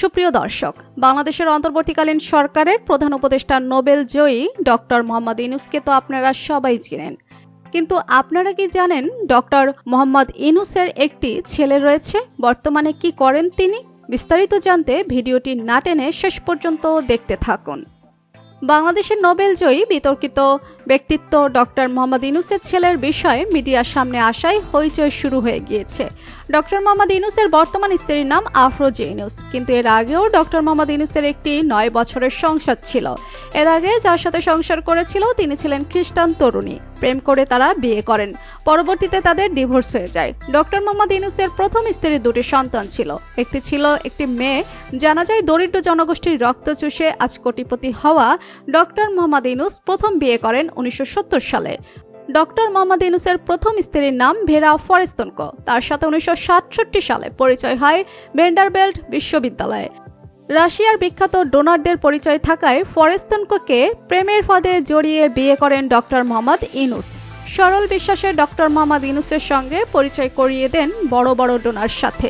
সুপ্রিয় দর্শক, বাংলাদেশের অন্তর্বর্তীকালীন সরকারের প্রধান উপদেষ্টা নোবেল জয়ী ডক্টর মোহাম্মদ ইউনূসকে তো আপনারা সবাই চিনেন। কিন্তু আপনারা কি জানেন ডক্টর মোহাম্মদ ইউনূসের একটি ছেলে রয়েছে? বর্তমানে কি করেন তিনি? বিস্তারিত জানতে ভিডিওটি না টেনে শেষ পর্যন্ত দেখতে থাকুন। বাংলাদেশের নোবেল জয়ী বিতর্কিত ব্যক্তিত্ব ডক্টর মোহাম্মদ ইউনূসের ছেলের বিষয়ে মিডিয়ার সামনে আসায় হইচই শুরু হয়ে গিয়েছে। ডক্টর মোহাম্মদ ইউনূসের বর্তমান স্ত্রীর নাম আফরোজা ইউনূস, কিন্তু এর আগেও ডক্টর মোহাম্মদ ইউনূসের একটি 9 বছরের সংসার ছিল। এর আগে যার সাথে সংসার করেছিল তিনি ছিলেন খ্রিস্টান তরুণী। প্রেম করে তারা বিয়ে করেন, পরবর্তীতে তাদের ডিভোর্স হয়ে যায়। ডক্টর মোহাম্মদ ইউনূসের প্রথম স্ত্রীর 2টি সন্তান ছিল, একটি ছিল একটি মেয়ে। জানা যায় দরিদ্র জনগোষ্ঠীর রক্ত চুষে আজ কোটিপতি হওয়া ডক্টর মোহাম্মদ ইউনূস প্রথম বিয়ে করেন 1970 সালে। ডক্টর মোহাম্মদ ইউনূসের প্রথম স্ত্রীর নাম ভেরা ফরেস্তেনকো। তার সাথে 1967 সালে পরিচয় হয় ভ্যান্ডারবিল্ট বিশ্ববিদ্যালয়ে। রাশিয়ার বিখ্যাত ডোনারদের পরিচয় থাকায় ফরেস্তেনকোকে প্রেমের ফাঁদে জড়িয়ে বিয়ে করেন ডক্টর মোহাম্মদ ইউনূস। সরল বিশ্বাসে ডক্টর মোহাম্মদ ইউনূসের সঙ্গে পরিচয় করিয়ে দেন বড় বড় ডোনার সাথে,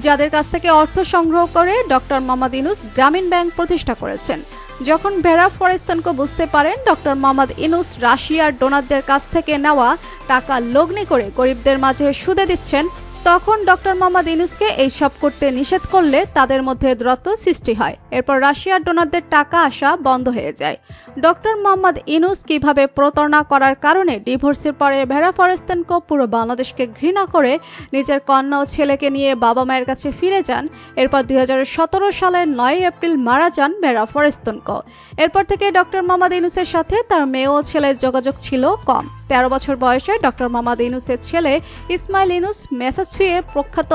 যাদের কাছ থেকে অর্থ সংগ্রহ করে ডক্টর মোহাম্মদ ইউনূস গ্রামীণ ব্যাংক প্রতিষ্ঠা করেছেন। যখন ভেরা ফরেস্তেনকো বুঝতে পারেন ডক্টর মোহাম্মদ ইউনূস রাশিয়ার ডোনারদের কাছ থেকে নেওয়া টাকা লগ্নি করে গরিবদের মাঝে সুদে দিচ্ছেন, তখন ডক্টর মোহাম্মদ ইউনূসকে এইসব করতে নিষেধ করলে তাদের মধ্যে দূরত্ব সৃষ্টি হয়। এরপর রাশিয়ার ডোনারদের টাকা আসা বন্ধ হয়ে যায়। ডক্টর মোহাম্মদ ইউনূস কিভাবে প্রতারণা করার কারণে ডিভোর্সের পরে ভেরা ফরেস্তেনকো পুরো বাংলাদেশকে ঘৃণা করে নিজের কন্যা ও ছেলেকে নিয়ে বাবা মায়ের কাছে ফিরে যান। এরপর 2017 সালের 9 এপ্রিল মারা যান ভেরা ফরেস্তেনকো। এরপর থেকে ডক্টর মোহাম্মদ ইউনূসের সাথে তার মেয়ে ও ছেলের যোগাযোগ ছিল কম। 13 বছর বয়সে ডক্টর মোহাম্মদ ইউনূসের ছেলে ইসমাইল ইউনূস ম্যাসাচুসেটসে প্রখ্যাত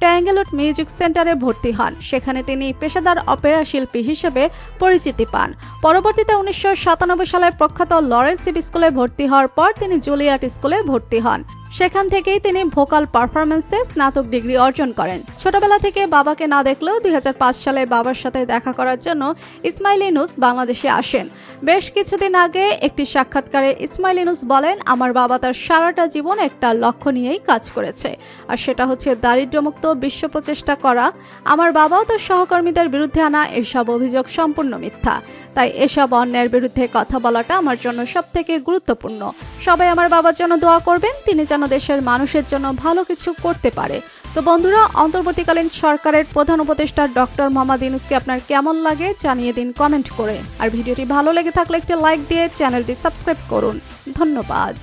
ট্যাঙ্গেলউড মিউজিক সেন্টারে ভর্তি হন। সেখানে তিনি পেশাদার অপেরা শিল্পী হিসেবে পরিচিতি পান। পরবর্তীতে 1997 সালে প্রখ্যাত লরেন্স সিভ স্কুলে ভর্তি হওয়ার পর তিনি জুলিয়াট স্কুলে ভর্তি হন। সেখান থেকেই তিনি ভোকাল পারফরমেন্সে স্নাতক ডিগ্রি অর্জন করেন। ছোটবেলা থেকে বাবাকে না দেখলেও 2005 সালে বাবার সাথে দেখা করার জন্য ইসমাইল ইউনূস বাংলাদেশে আসেন। বেশ কিছুদিন আগে একটি সাক্ষাৎকারে ইসমাইল ইউনূস বলেন, আমার বাবা তার সারাটা জীবন একটা লক্ষ্য নিয়েই কাজ করেছে, আর সেটা হচ্ছে দারিদ্র্যমুক্ত বিশ্ব প্রচেষ্টা করা। আমার বাবাও তার সহকর্মীদের বিরুদ্ধে আনা এসব অভিযোগ সম্পূর্ণ মিথ্যা। তাই এসব অন্যায়ের বিরুদ্ধে কথা বলাটা আমার জন্য সবথেকে গুরুত্বপূর্ণ। সবাই আমার বাবার জন্য দোয়া করবেন, তিনি যেন দেশের মানুষের জন্য ভালো কিছু করতে পারে। তো বন্ধুরা, অন্তর্বর্তীকালীন সরকারের প্রধান উপদেষ্টা ডক্টর মোহাম্মদ ইউনূসকে আপনার কেমন লাগে জানিয়ে দিন কমেন্ট করে। আর ভিডিওটি ভালো লেগে থাকলে একটি লাইক দিয়ে চ্যানেলটি সাবস্ক্রাইব করুন। ধন্যবাদ।